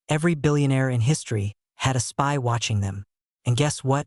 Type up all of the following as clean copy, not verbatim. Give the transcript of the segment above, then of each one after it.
Every billionaire in history had a spy watching them. And guess what?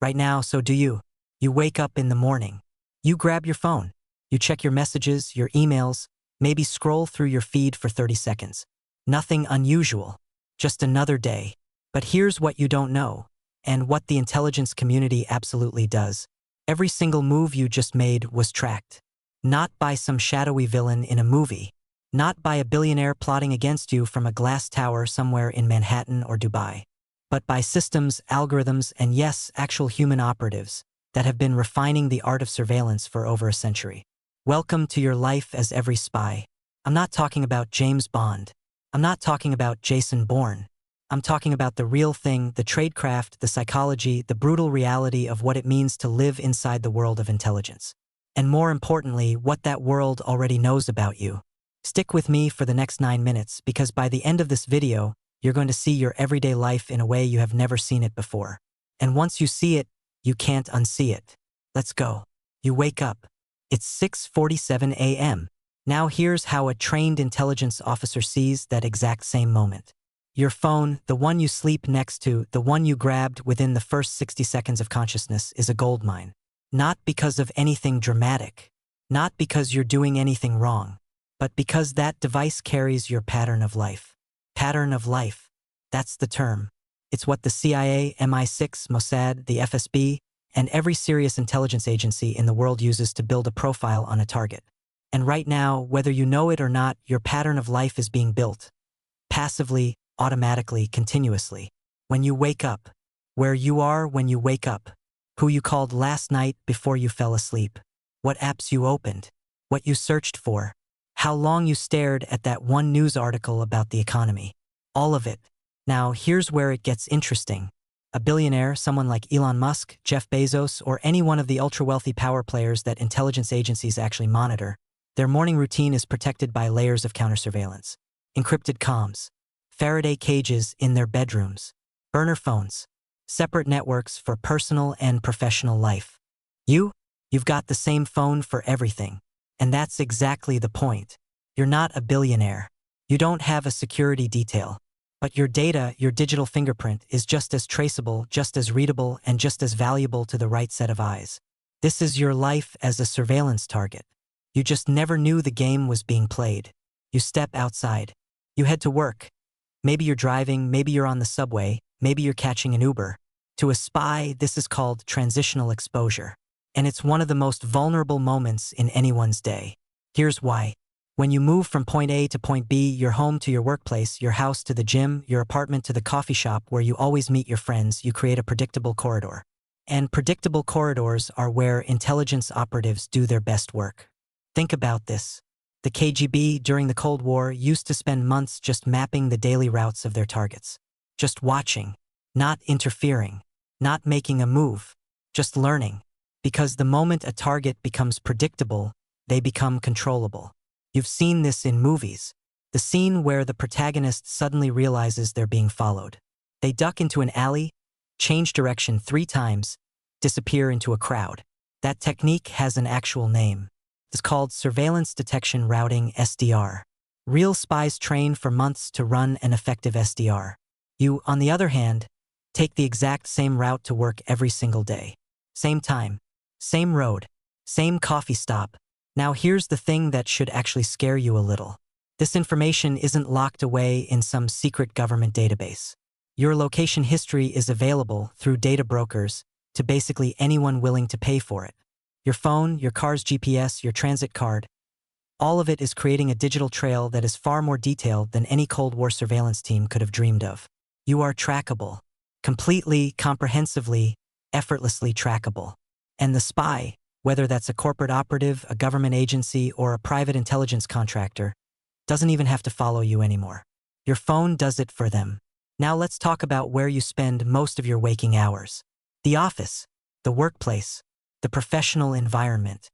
Right now, so do you. You wake up in the morning. You grab your phone. You check your messages, your emails, maybe scroll through your feed for 30 seconds. Nothing unusual. Just another day. But here's what you don't know, and what the intelligence community absolutely does. Every single move you just made was tracked. Not by some shadowy villain in a movie. Not by a billionaire plotting against you from a glass tower somewhere in Manhattan or Dubai. But by systems, algorithms, and yes, actual human operatives that have been refining the art of surveillance for over a century. Welcome to your life as every spy. I'm not talking about James Bond. I'm not talking about Jason Bourne. I'm talking about the real thing, the tradecraft, the psychology, the brutal reality of what it means to live inside the world of intelligence. And more importantly, what that world already knows about you. Stick with me for the next 9 minutes, because by the end of this video, you're going to see your everyday life in a way you have never seen it before. And once you see it, you can't unsee it. Let's go. You wake up. It's 6:47 a.m. Now here's how a trained intelligence officer sees that exact same moment. Your phone, the one you sleep next to, the one you grabbed within the first 60 seconds of consciousness, is a goldmine. Not because of anything dramatic. Not because you're doing anything wrong. But because that device carries your pattern of life. Pattern of life. That's the term. It's what the CIA, MI6, Mossad, the FSB, and every serious intelligence agency in the world uses to build a profile on a target. And right now, whether you know it or not, your pattern of life is being built. Passively, automatically, continuously. When you wake up. Where you are when you wake up. Who you called last night before you fell asleep. What apps you opened. What you searched for. How long you stared at that one news article about the economy. All of it. Now, here's where it gets interesting. A billionaire, someone like Elon Musk, Jeff Bezos, or any one of the ultra-wealthy power players that intelligence agencies actually monitor, their morning routine is protected by layers of counter-surveillance. Encrypted comms. Faraday cages in their bedrooms. Burner phones. Separate networks for personal and professional life. You've got the same phone for everything. And that's exactly the point. You're not a billionaire. You don't have a security detail. But your data, your digital fingerprint, is just as traceable, just as readable, and just as valuable to the right set of eyes. This is your life as a surveillance target. You just never knew the game was being played. You step outside. You head to work. Maybe you're driving, maybe you're on the subway, maybe you're catching an Uber. To a spy, this is called transitional exposure. And it's one of the most vulnerable moments in anyone's day. Here's why. When you move from point A to point B, your home to your workplace, your house to the gym, your apartment to the coffee shop where you always meet your friends, you create a predictable corridor. And predictable corridors are where intelligence operatives do their best work. Think about this. The KGB during the Cold War used to spend months just mapping the daily routes of their targets. Just watching, not interfering, not making a move, just learning. Because the moment a target becomes predictable, they become controllable. You've seen this in movies. The scene where the protagonist suddenly realizes they're being followed. They duck into an alley, change direction 3 times, disappear into a crowd. That technique has an actual name. It's called surveillance detection routing, SDR. Real spies train for months to run an effective SDR. You, on the other hand, take the exact same route to work every single day. Same time, same road, same coffee stop. Now here's the thing that should actually scare you a little. This information isn't locked away in some secret government database. Your location history is available through data brokers to basically anyone willing to pay for it. Your phone, your car's GPS, your transit card, all of it is creating a digital trail that is far more detailed than any Cold War surveillance team could have dreamed of. You are trackable. Completely, comprehensively, effortlessly trackable. And the spy, whether that's a corporate operative, a government agency, or a private intelligence contractor, doesn't even have to follow you anymore. Your phone does it for them. Now let's talk about where you spend most of your waking hours. The office, the workplace, the professional environment.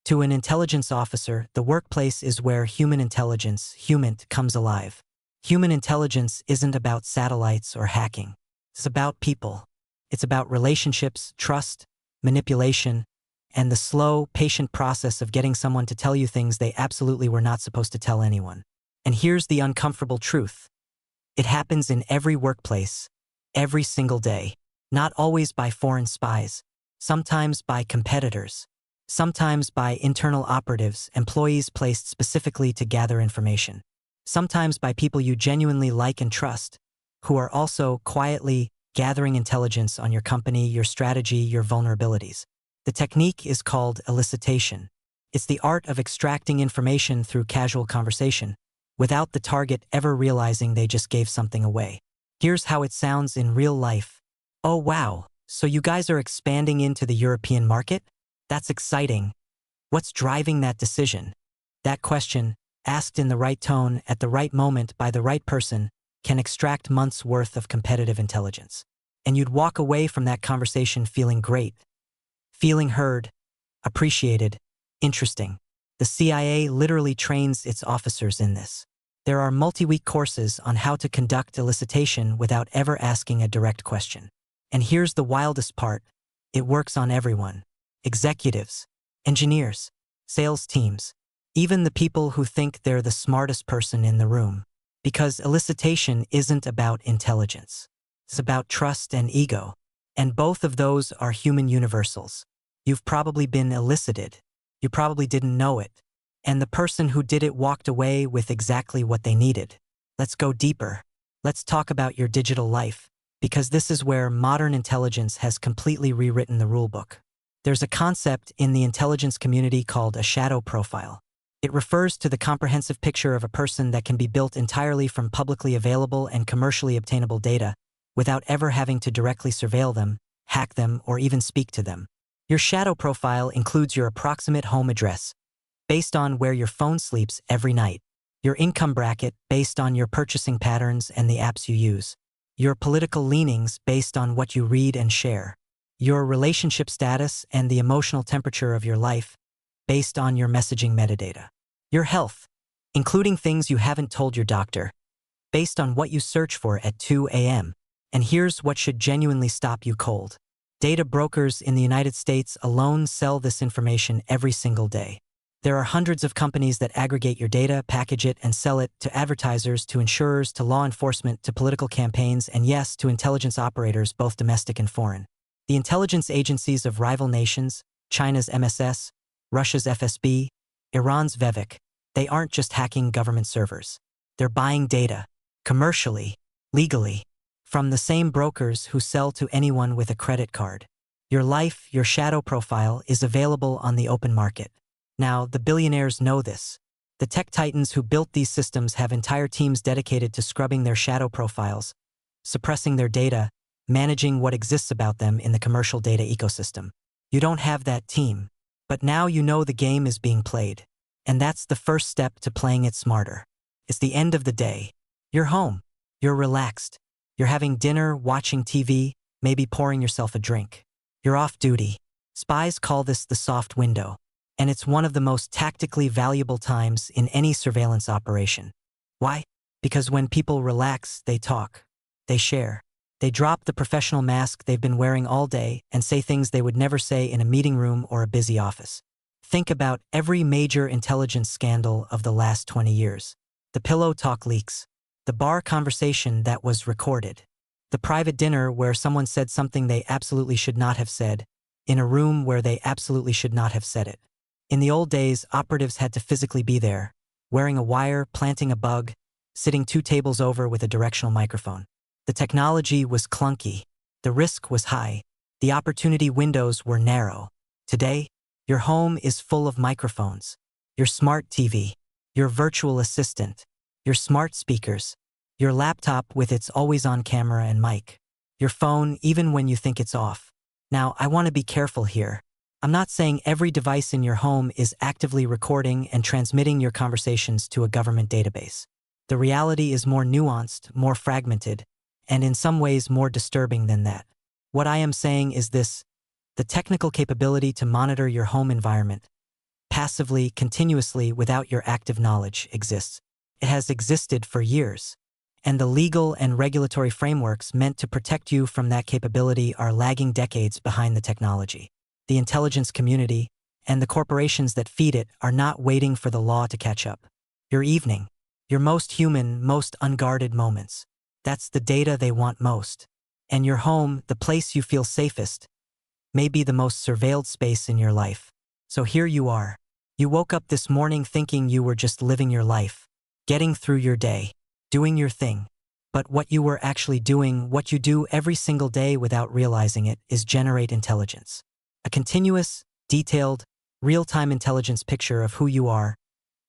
To an intelligence officer, the workplace is where human intelligence, HUMINT, comes alive. Human intelligence isn't about satellites or hacking. It's about people. It's about relationships, trust, manipulation, and the slow, patient process of getting someone to tell you things they absolutely were not supposed to tell anyone. And here's the uncomfortable truth. It happens in every workplace, every single day. Not always by foreign spies, sometimes by competitors, sometimes by internal operatives, employees placed specifically to gather information, sometimes by people you genuinely like and trust, who are also quietly gathering intelligence on your company, your strategy, your vulnerabilities. The technique is called elicitation. It's the art of extracting information through casual conversation, without the target ever realizing they just gave something away. Here's how it sounds in real life. Oh wow, so you guys are expanding into the European market? That's exciting. What's driving that decision? That question, asked in the right tone at the right moment by the right person, can extract months' worth of competitive intelligence. And you'd walk away from that conversation feeling great, feeling heard, appreciated, interesting. The CIA literally trains its officers in this. There are multi-week courses on how to conduct elicitation without ever asking a direct question. And here's the wildest part. It works on everyone. Executives, engineers, sales teams, even the people who think they're the smartest person in the room. Because elicitation isn't about intelligence. It's about trust and ego. And both of those are human universals. You've probably been elicited. You probably didn't know it. And the person who did it walked away with exactly what they needed. Let's go deeper. Let's talk about your digital life, because this is where modern intelligence has completely rewritten the rulebook. There's a concept in the intelligence community called a shadow profile. It refers to the comprehensive picture of a person that can be built entirely from publicly available and commercially obtainable data, without ever having to directly surveil them, hack them, or even speak to them. Your shadow profile includes your approximate home address, based on where your phone sleeps every night, your income bracket based on your purchasing patterns and the apps you use, your political leanings based on what you read and share, your relationship status and the emotional temperature of your life based on your messaging metadata, your health, including things you haven't told your doctor, based on what you search for at 2 a.m. And here's what should genuinely stop you cold. Data brokers in the United States alone sell this information every single day. There are hundreds of companies that aggregate your data, package it, and sell it to advertisers, to insurers, to law enforcement, to political campaigns, and yes, to intelligence operators, both domestic and foreign. The intelligence agencies of rival nations, China's MSS, Russia's FSB, Iran's Vivek, they aren't just hacking government servers. They're buying data, commercially, legally, from the same brokers who sell to anyone with a credit card. Your life, your shadow profile, is available on the open market. Now, the billionaires know this. The tech titans who built these systems have entire teams dedicated to scrubbing their shadow profiles, suppressing their data, managing what exists about them in the commercial data ecosystem. You don't have that team, but now you know the game is being played. And that's the first step to playing it smarter. It's the end of the day. You're home. You're relaxed. You're having dinner, watching TV, maybe pouring yourself a drink. You're off duty. Spies call this the soft window, and it's one of the most tactically valuable times in any surveillance operation. Why? Because when people relax, they talk, they share, they drop the professional mask they've been wearing all day and say things they would never say in a meeting room or a busy office. Think about every major intelligence scandal of the last 20 years. The pillow talk leaks, the bar conversation that was recorded, the private dinner where someone said something they absolutely should not have said, in a room where they absolutely should not have said it. In the old days, operatives had to physically be there, wearing a wire, planting a bug, sitting 2 tables over with a directional microphone. The technology was clunky. The risk was high. The opportunity windows were narrow. Today, your home is full of microphones. Your smart TV, your virtual assistant, your smart speakers, your laptop with its always-on camera and mic, your phone even when you think it's off. Now, I want to be careful here. I'm not saying every device in your home is actively recording and transmitting your conversations to a government database. The reality is more nuanced, more fragmented, and in some ways more disturbing than that. What I am saying is this: the technical capability to monitor your home environment, passively, continuously, without your active knowledge, exists. It has existed for years. And the legal and regulatory frameworks meant to protect you from that capability are lagging decades behind the technology. The intelligence community and the corporations that feed it are not waiting for the law to catch up. Your evening, your most human, most unguarded moments, That's the data they want most. And your home, the place you feel safest, may be the most surveilled space in your life. So here you are. You woke up this morning thinking you were just living your life, getting through your day, doing your thing. But what you were actually doing, what you do every single day without realizing it, is generate intelligence. A continuous, detailed, real-time intelligence picture of who you are,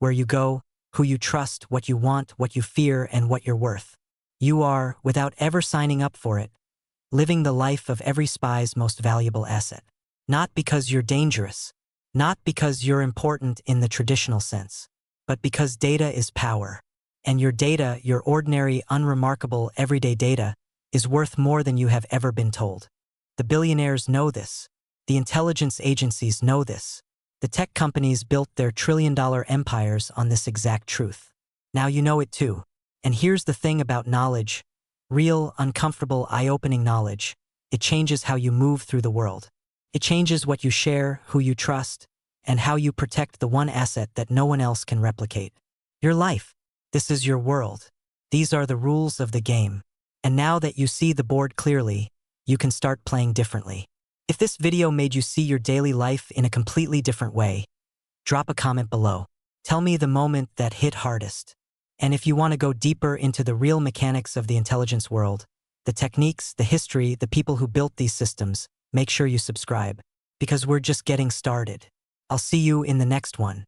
where you go, who you trust, what you want, what you fear, and what you're worth. You are, without ever signing up for it, living the life of every spy's most valuable asset. Not because you're dangerous, not because you're important in the traditional sense, but because data is power. And your data, your ordinary, unremarkable, everyday data, is worth more than you have ever been told. The billionaires know this. The intelligence agencies know this. The tech companies built their trillion-dollar empires on this exact truth. Now you know it too. And here's the thing about knowledge. Real, uncomfortable, eye-opening knowledge. It changes how you move through the world. It changes what you share, who you trust, and how you protect the one asset that no one else can replicate. Your life. This is your world. These are the rules of the game. And now that you see the board clearly, you can start playing differently. If this video made you see your daily life in a completely different way, drop a comment below. Tell me the moment that hit hardest. And if you want to go deeper into the real mechanics of the intelligence world, the techniques, the history, the people who built these systems, make sure you subscribe, because we're just getting started. I'll see you in the next one.